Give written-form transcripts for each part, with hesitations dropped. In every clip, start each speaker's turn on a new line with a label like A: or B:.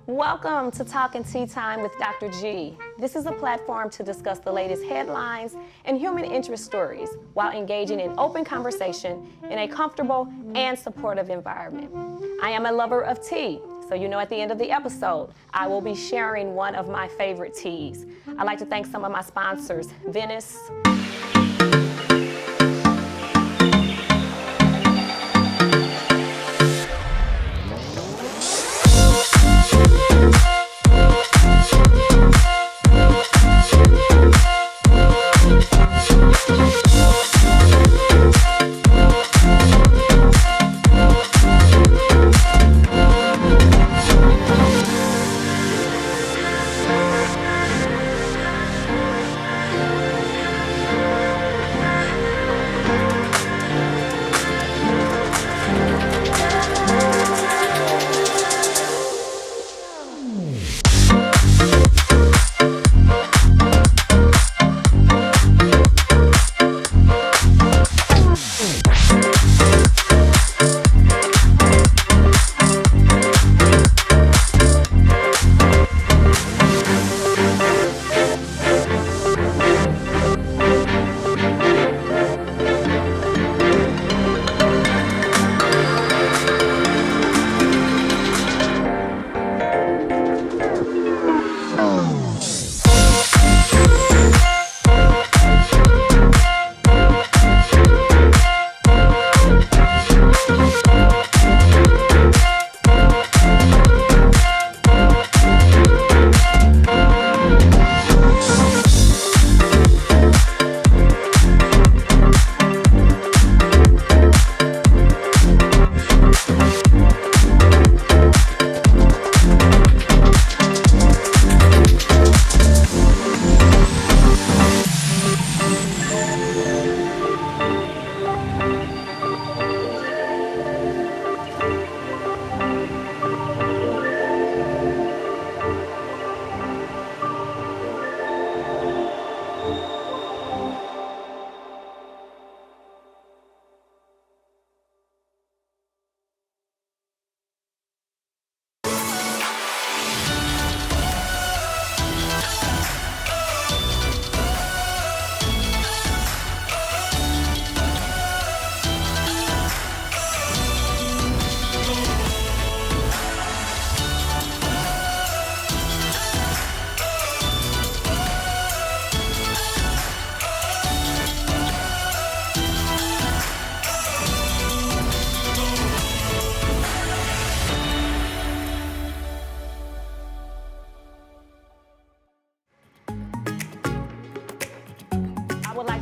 A: Welcome to Talking Tea Time with Dr. G. This is a platform to discuss the latest headlines and human interest stories while engaging in open conversation in a comfortable and supportive environment. I am a lover of tea, so you know at the end of the episode, I will be sharing one of my favorite teas. I'd like to thank some of my sponsors, Venice,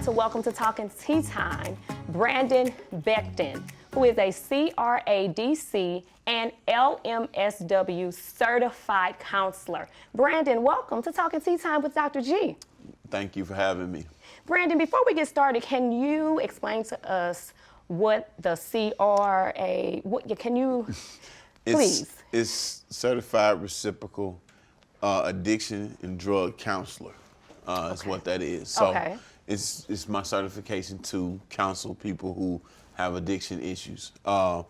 A: to welcome to Talking Tea Time, Brandon Becton, who is a CRADC and LMSW certified counselor. Brandon, welcome to Talking Tea Time with Dr. G.
B: Thank you for having me.
A: Brandon, before we get started, can you explain to us what the please?
B: It's Certified Reciprocal Addiction and Drug Counselor. Is what that is. So
A: okay.
B: It's my certification to counsel people who have addiction issues. And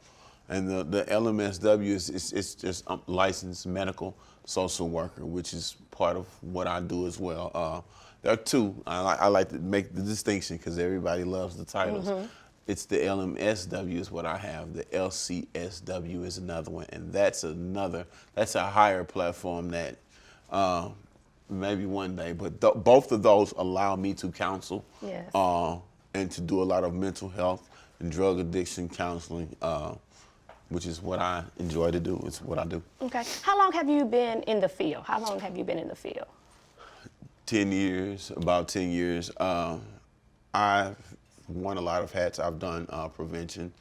B: the LMSW is just licensed medical social worker, which is part of what I do as well. There are two. I like to make the distinction because everybody loves the titles. Mm-hmm. It's the LMSW is what I have. The LCSW is another one, and that's a higher platform that maybe one day, but both of those allow me to counsel.
A: Yes.
B: And to do a lot of mental health and drug addiction counseling, which is what I enjoy to do. It's what I do.
A: Okay. How long have you been in the field?
B: 10 years, about 10 years. I've worn a lot of hats. I've done prevention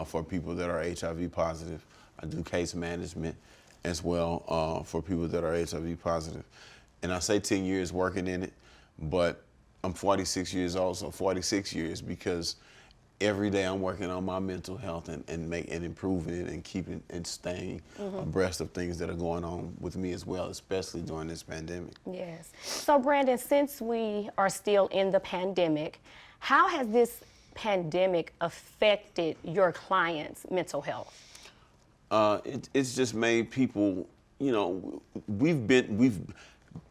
B: for people that are HIV positive. I do case management as well for people that are HIV positive. And I say 10 years working in it, but I'm 46 years old, so 46 years because every day I'm working on my mental health and improving it and keeping and staying abreast of things that are going on with me as well, especially during this pandemic.
A: Yes. So Brandon, since we are still in the pandemic, how has this pandemic affected your clients' mental health?
B: It's just made people we've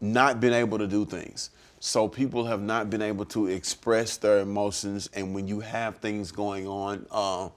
B: not been able to do things. So people have not been able to express their emotions, and when you have things going on,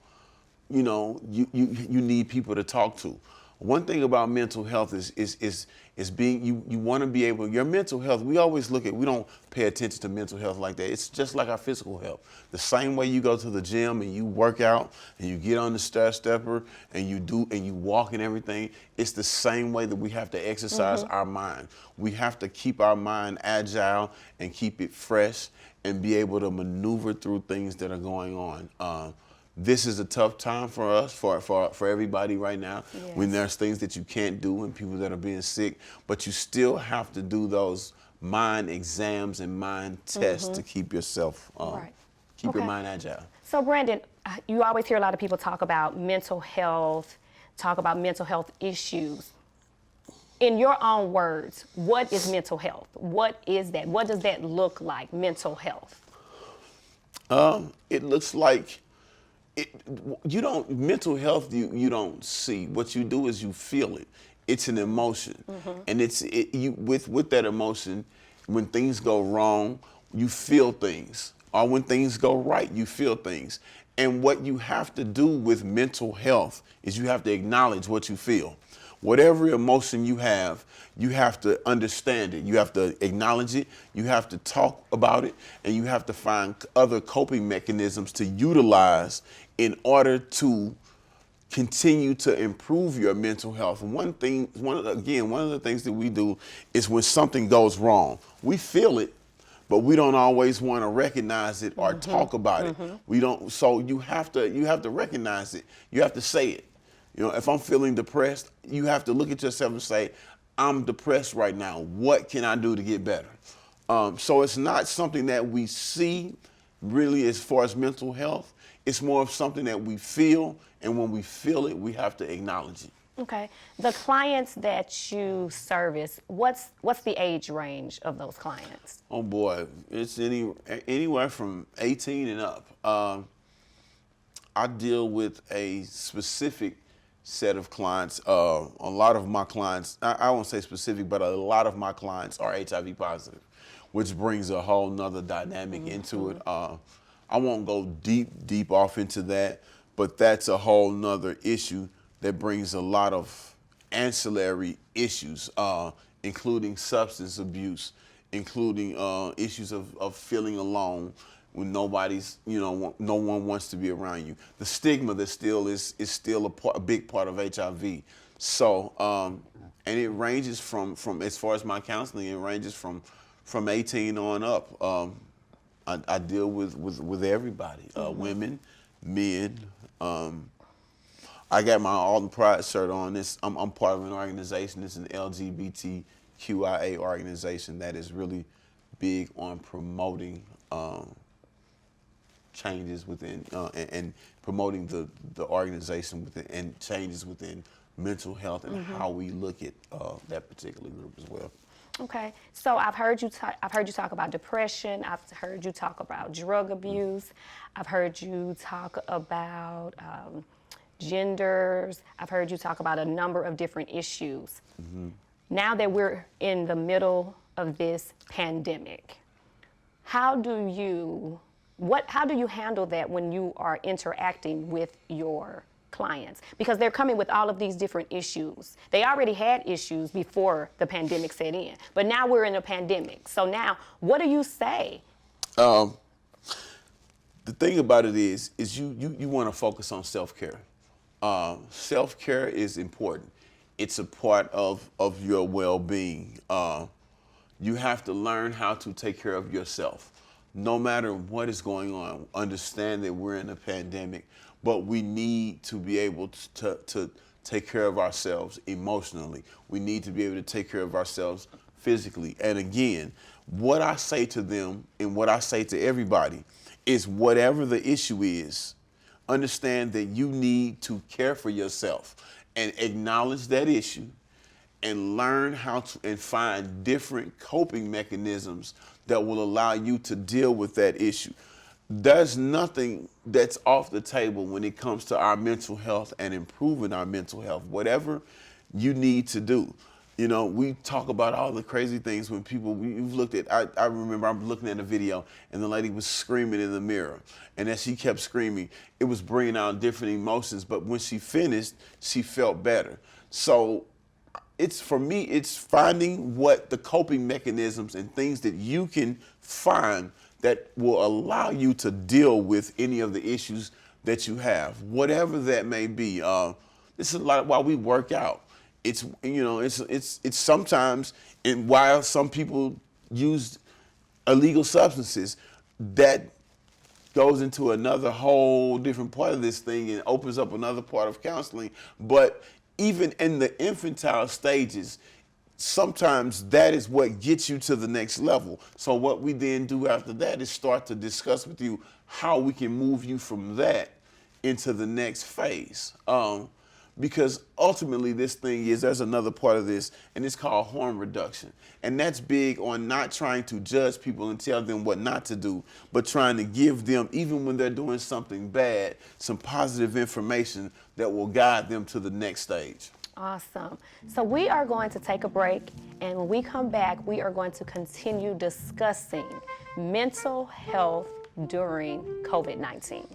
B: you need people to talk to. One thing about mental health is being you want to be able, your mental health, we always we don't pay attention to mental health like that. It's just like our physical health. The same way you go to the gym and you work out and you get on the stair stepper and you walk and everything, it's the same way that we have to exercise our mind. We have to keep our mind agile and keep it fresh and be able to maneuver through things that are going on. This is a tough time for us, for everybody right now, when there's things that you can't do and people that are being sick, but you still have to do those mind exams and mind tests to keep yourself, keep your mind agile.
A: So Brandon, you always hear a lot of people talk about mental health, talk about mental health issues. In your own words, what is mental health? What is that? What does that look like, mental health?
B: It looks like, mental health you don't see. What you do is you feel it. It's an emotion. And with that emotion, when things go wrong, you feel things. Or when things go right, you feel things. And what you have to do with mental health is you have to acknowledge what you feel. Whatever emotion you have to understand it. You have to acknowledge it. You have to talk about it, and you have to find other coping mechanisms to utilize in order to continue to improve your mental health. One of the things that we do is when something goes wrong, we feel it, but we don't always want to recognize it or talk about it. We don't. So you have to recognize it. You have to say it. If I'm feeling depressed, you have to look at yourself and say, I'm depressed right now. What can I do to get better? So it's not something that we see really as far as mental health. It's more of something that we feel, and when we feel it, we have to acknowledge it.
A: Okay. The clients that you service, what's the age range of those clients?
B: Oh boy, it's anywhere from 18 and up. I deal with a specific set of clients. A lot of my clients, I won't say specific, but a lot of my clients are HIV positive, which brings a whole nother dynamic into it. I won't go deep off into that, but that's a whole nother issue that brings a lot of ancillary issues, including substance abuse, including issues of feeling alone when no one wants to be around you. The stigma that still is still a big part of HIV. So, and it ranges from as far as my counseling, it ranges from 18 on up. I deal with everybody, women, men. I got my Alton Pride shirt on. I'm part of an organization. It's an LGBTQIA organization that is really big on promoting changes within and promoting the organization within and changes within mental health and how we look at that particular group as well.
A: Okay, so I've heard you talk about depression. I've heard you talk about drug abuse. I've heard you talk about genders. I've heard you talk about a number of different issues. Now that we're in the middle of this pandemic, how do you handle that when you are interacting with your clients? Because they're coming with all of these different issues. They already had issues before the pandemic set in, but now we're in a pandemic. So now, what do you say?
B: The thing about it is you want to focus on self-care. Self-care is important. It's a part of your well-being. You have to learn how to take care of yourself. No matter what is going on, understand that we're in a pandemic, but we need to be able to take care of ourselves emotionally. We need to be able to take care of ourselves physically. And again, what I say to them and what I say to everybody is whatever the issue is, understand that you need to care for yourself and acknowledge that issue and learn how to and find different coping mechanisms that will allow you to deal with that issue. There's nothing that's off the table when it comes to our mental health and improving our mental health. Whatever you need to do. You know, we talk about all the crazy things when people, we've looked at, I remember I'm looking at a video and the lady was screaming in the mirror. And as she kept screaming, it was bringing out different emotions. But when she finished, she felt better. So for me, it's finding what the coping mechanisms and things that you can find that will allow you to deal with any of the issues that you have, whatever that may be. This is a lot while we work out. It's, you know, it's sometimes, and while some people use illegal substances, that goes into another whole different part of this thing and opens up another part of counseling. But even in the infantile stages, sometimes that is what gets you to the next level. So what we then do after that is start to discuss with you how we can move you from that into the next phase. Because ultimately this thing is, there's another part of this, and it's called harm reduction. And that's big on not trying to judge people and tell them what not to do, but trying to give them, even when they're doing something bad, some positive information that will guide them to the next stage.
A: Awesome. So we are going to take a break, and when we come back, we are going to continue discussing mental health during COVID-19.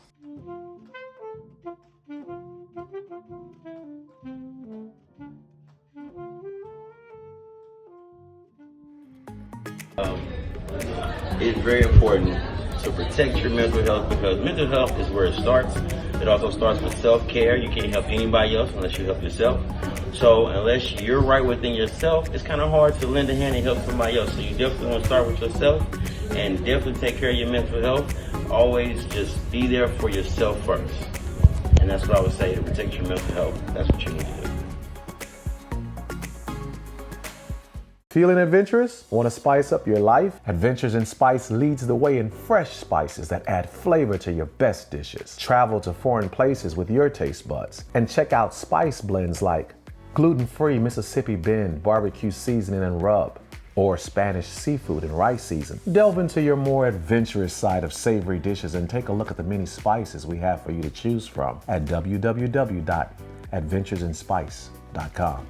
C: It's very important to protect your mental health, because mental health is where it starts. It also starts with self-care. You can't help anybody else unless you help yourself. So unless you're right within yourself, it's kind of hard to lend a hand and help somebody else. So you definitely want to start with yourself and definitely take care of your mental health. Always just be there for yourself first. And that's what I would say, to protect your mental health. That's what you need to do.
D: Feeling adventurous? Want to spice up your life? Adventures in Spice leads the way in fresh spices that add flavor to your best dishes. Travel to foreign places with your taste buds and check out spice blends like gluten-free Mississippi Bend barbecue seasoning and rub, or Spanish seafood and rice season. Delve into your more adventurous side of savory dishes and take a look at the many spices we have for you to choose from at www.adventuresinspice.com.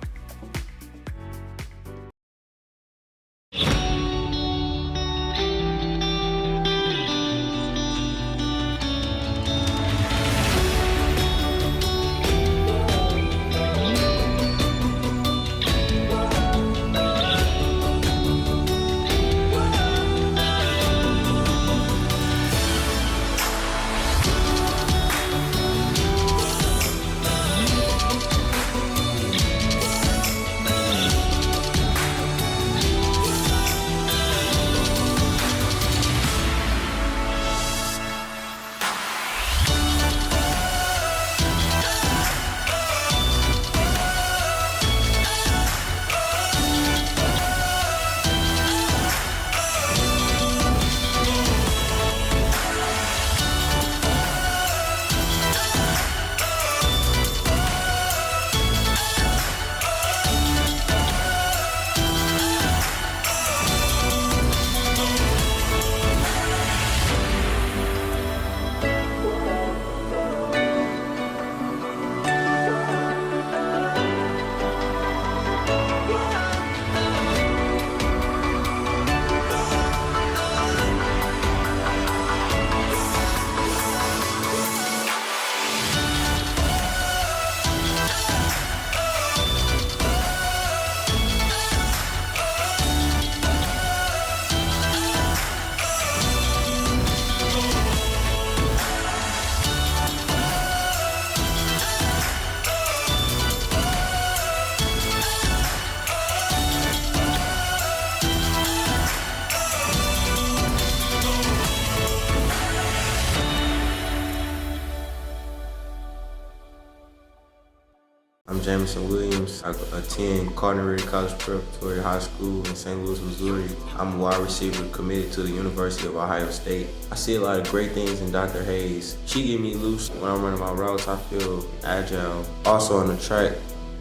C: I'm Jamison Williams. I attend Cardinal College Preparatory High School in St. Louis, Missouri. I'm a wide receiver committed to the University of Ohio State. I see a lot of great things in Dr. Hayes. She get me loose. When I'm running my routes, I feel agile. Also on the track,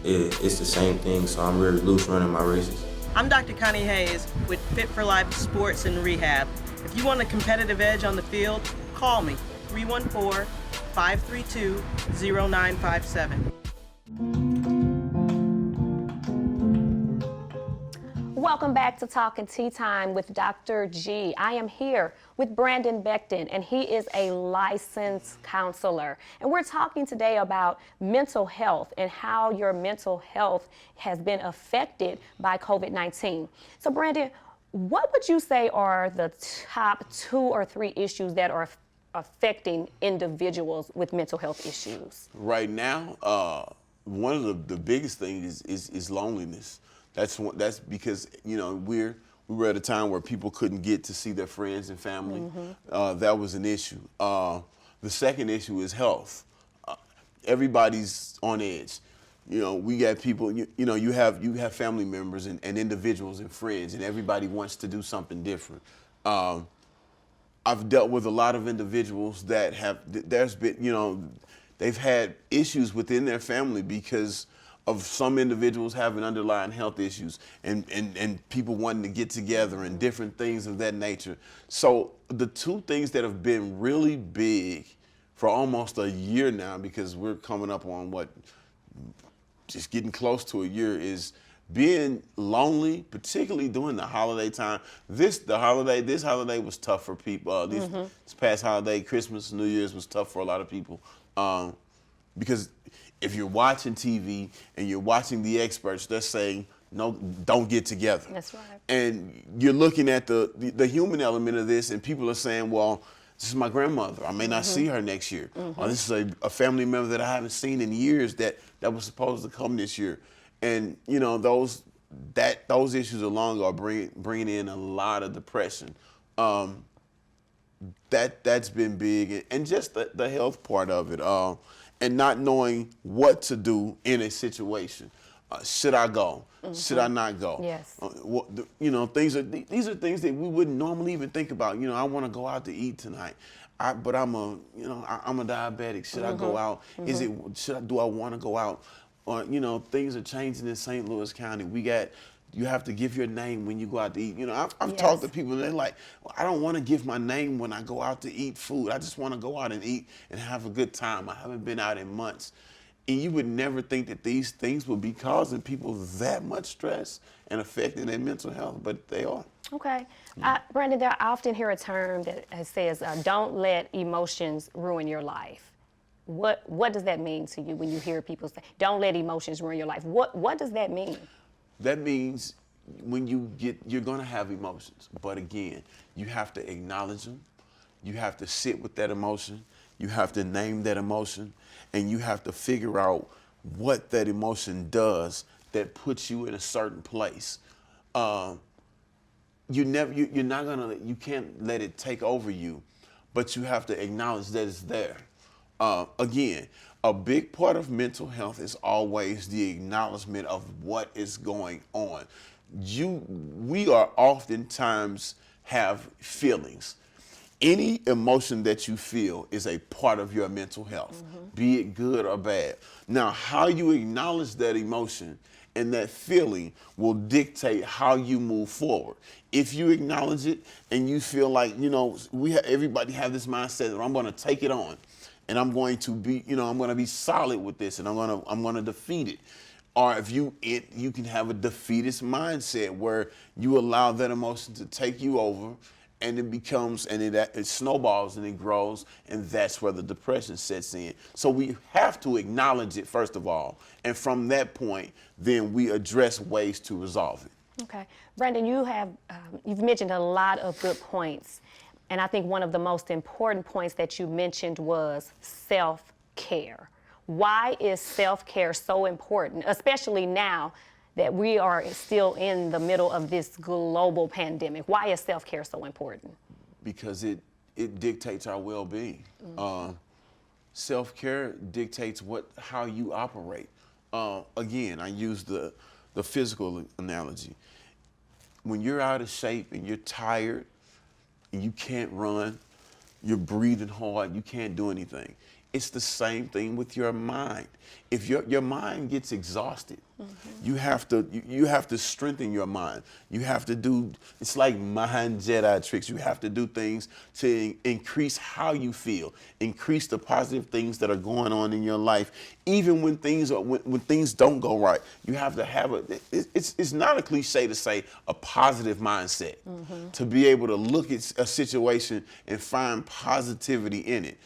C: it's the same thing, so I'm really loose running my races.
E: I'm Dr. Connie Hayes with Fit for Life Sports and Rehab. If you want a competitive edge on the field, call me, 314-532-0957.
A: Welcome back to Talking Tea Time with Dr. G. I am here with Brandon Becton, and he is a licensed counselor. And we're talking today about mental health and how your mental health has been affected by COVID-19. So, Brandon, what would you say are the top 2 or 3 issues that are affecting individuals with mental health issues?
B: Right now, one of the biggest things is loneliness. That's because, you know, we were at a time where people couldn't get to see their friends and family. That was an issue. The second issue is health. Everybody's on edge. You know, we got people. You know, you have family members and individuals and friends, and everybody wants to do something different. I've dealt with a lot of individuals that there's been, you know, they've had issues within their family because of some individuals having underlying health issues and people wanting to get together and different things of that nature. So the 2 things that have been really big for almost a year now, because we're coming up on just getting close to a year, is being lonely, particularly during the holiday time. This holiday was tough for people. This past holiday, Christmas, New Year's, was tough for a lot of people because if you're watching TV and you're watching the experts, they're saying, no, don't get together.
A: That's right.
B: And you're looking at the human element of this, and people are saying, well, this is my grandmother. I may not see her next year. Or this is a family member that I haven't seen in years that was supposed to come this year. And, you know, those issues alone are bringing in a lot of depression. That's been big. And just the health part of it. And not knowing what to do in a situation. Should I go? Should I not go?
A: Yes.
B: You know, these are things that we wouldn't normally even think about. You know, I want to go out to eat tonight, but I'm a diabetic. Should I go out? Do I want to go out? Or, you know, things are changing in St. Louis County. You have to give your name when you go out to eat. You know, I've talked to people and they're like, well, I don't want to give my name when I go out to eat food. I just want to go out and eat and have a good time. I haven't been out in months. And you would never think that these things would be causing people that much stress and affecting their mental health, but they are.
A: Okay. Brandon, I often hear a term that says, don't let emotions ruin your life. What does that mean to you when you hear people say, don't let emotions ruin your life? What does that mean?
B: That means when you're going to have emotions. But again, you have to acknowledge them. You have to sit with that emotion. You have to name that emotion. And you have to figure out what that emotion does that puts you in a certain place. You can't let it take over you, but you have to acknowledge that it's there. Again, a big part of mental health is always the acknowledgement of what is going on. We are oftentimes have feelings. Any emotion that you feel is a part of your mental health, be it good or bad. Now, how you acknowledge that emotion and that feeling will dictate how you move forward. If you acknowledge it and you feel like, you know, everybody have this mindset that I'm going to take it on. And I'm going to be, you know, I'm going to be solid with this, and I'm going to defeat it. Or if you can have a defeatist mindset where you allow that emotion to take you over, and it becomes, and it snowballs and it grows, and that's where the depression sets in. So we have to acknowledge it first of all, and from that point, then we address ways to resolve it.
A: Okay, Brandon, you've mentioned a lot of good points. And I think one of the most important points that you mentioned was self-care. Why is self-care so important, especially now that we are still in the middle of this global pandemic? Why is self-care so important?
B: Because it dictates our well-being. Self-care dictates how you operate. Again, I use the physical analogy. When you're out of shape and you're tired, and you can't run, you're breathing hard, you can't do anything. It's the same thing with your mind. If your mind gets exhausted, you have to strengthen your mind. You have to do, it's like mind Jedi tricks. You have to do things to increase how you feel, increase the positive things that are going on in your life, even when things don't go right. You have to have it's not a cliche to say a positive mindset, to be able to look at a situation and find positivity in it.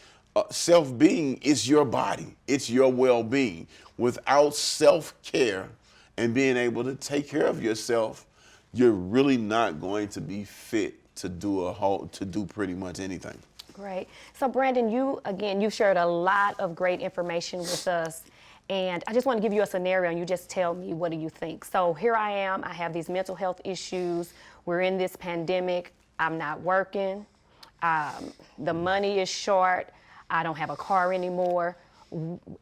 B: Self-being is your body. It's your well-being. Without self-care and being able to take care of yourself, you're really not going to be fit to do pretty much anything.
A: Great. So Brandon, you've shared a lot of great information with us. And I just want to give you a scenario and you just tell me, what do you think? So here I am, I have these mental health issues. We're in this pandemic. I'm not working. The money is short. I don't have a car anymore.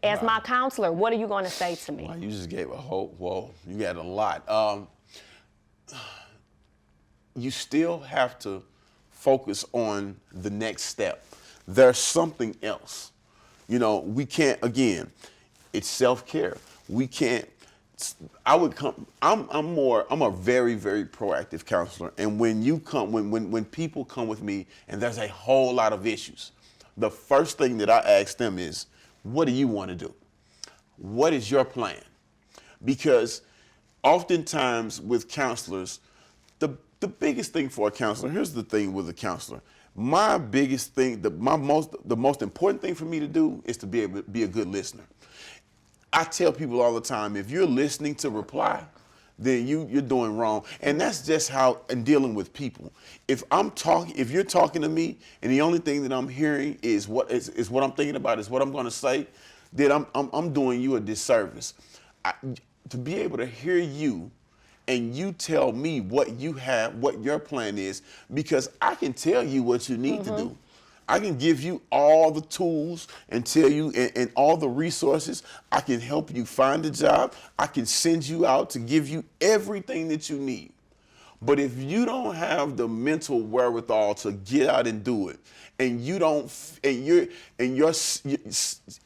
A: As my counselor, what are you going to say to me?
B: Wow, you just gave you got a lot. You still have to focus on the next step. There's something else. We can't, again, it's self-care. We can't, I'm a very, very proactive counselor. And when people come with me and there's a whole lot of issues, the first thing that I ask them is, what do you want to do? What is your plan? Because oftentimes with counselors, the biggest thing for a counselor, here's the thing with a counselor. My biggest thing, the most important thing for me to do is to be able to be a good listener. I tell people all the time, if you're listening to reply, then you're doing wrong. And that's just how in dealing with people. If you're talking to me and the only thing that I'm hearing is what I'm thinking about, is what I'm going to say, then I'm doing you a disservice. To be able to hear you and you tell me what you have, what your plan is, because I can tell you what you need to do. I can give you all the tools and tell you and all the resources. I can help you find a job. I can send you out to give you everything that you need. But if you don't have the mental wherewithal to get out and do it, and your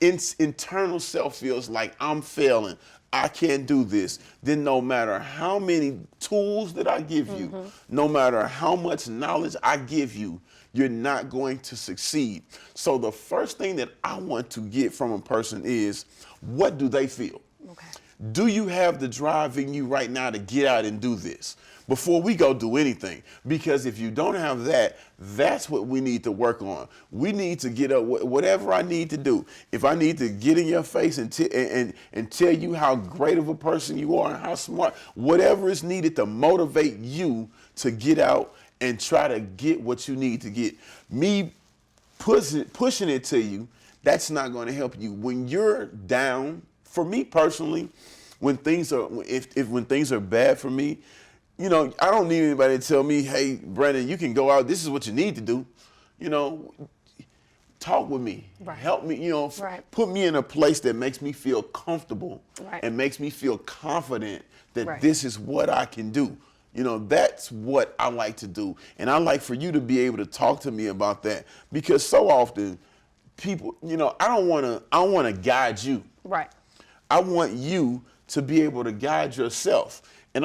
B: internal self feels like I'm failing, I can't do this, then no matter how many tools that I give you, no matter how much knowledge I give you, you're not going to succeed. So the first thing that I want to get from a person is, what do they feel? Okay. Do you have the drive in you right now to get out and do this before we go do anything? Because if you don't have that, that's what we need to work on. We need to get up, whatever I need to do. If I need to get in your face and tell you how great of a person you are and how smart, whatever is needed to motivate you to get out and try to get what you need to get. Me pushing it to you, that's not going to help you. When you're down, for me personally, when things are bad for me, I don't need anybody to tell me, hey, Brandon, you can go out. This is what you need to do. Talk with me. Right. Help me, put me in a place that makes me feel comfortable and makes me feel confident that this is what I can do. That's what I like to do. And I like for you to be able to talk to me about that, because so often people, I don't want to guide you. Right. I want you to be able to guide yourself. And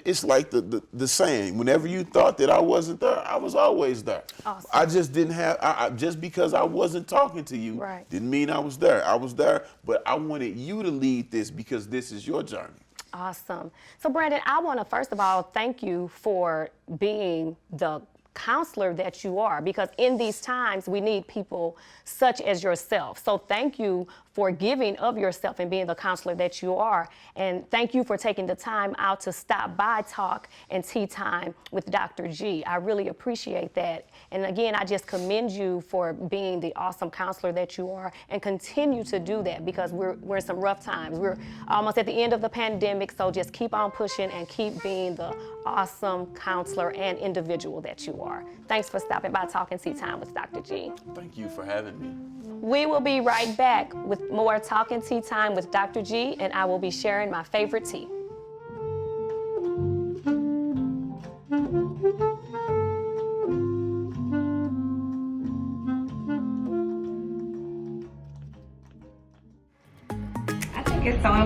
B: it's like the saying, whenever you thought that I wasn't there, I was always there. Awesome. I just didn't have, just because I wasn't talking to you didn't mean I was there. I was there, but I wanted you to lead this because this is your journey. Awesome. So Brandon, I want to first of all thank you for being the counselor that you are, because in these times we need people such as yourself. So thank you for giving of yourself and being the counselor that you are. And thank you for taking the time out to stop by Talk and Tea Time with Dr. G. I really appreciate that. And again, I just commend you for being the awesome counselor that you are, and continue to do that, because we're in some rough times. We're almost at the end of the pandemic, so just keep on pushing and keep being the awesome counselor and individual that you are. Thanks for stopping by Talk and Tea Time with Dr. G. Thank you for having me. We will be right back with more Talk and Tea Time with Dr. G, and I will be sharing my favorite tea.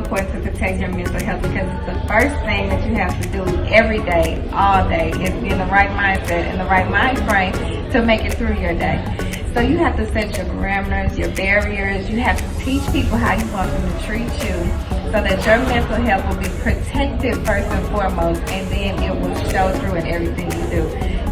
F: important to protect your mental health because it's the first thing that you have to do every day, all day, is be in the right mindset and the right mind frame to make it through your day. So you have to set your parameters, your barriers. You have to teach people how you want them to treat you so that your mental health will be protected first and foremost, and then it will show through in everything you do.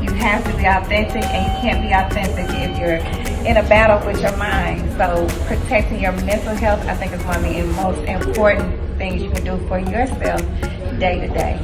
F: You have to be authentic, and you can't be authentic if you're in a battle with your mind. So protecting your mental health, I think, is one of the most important things you can do for yourself day to day.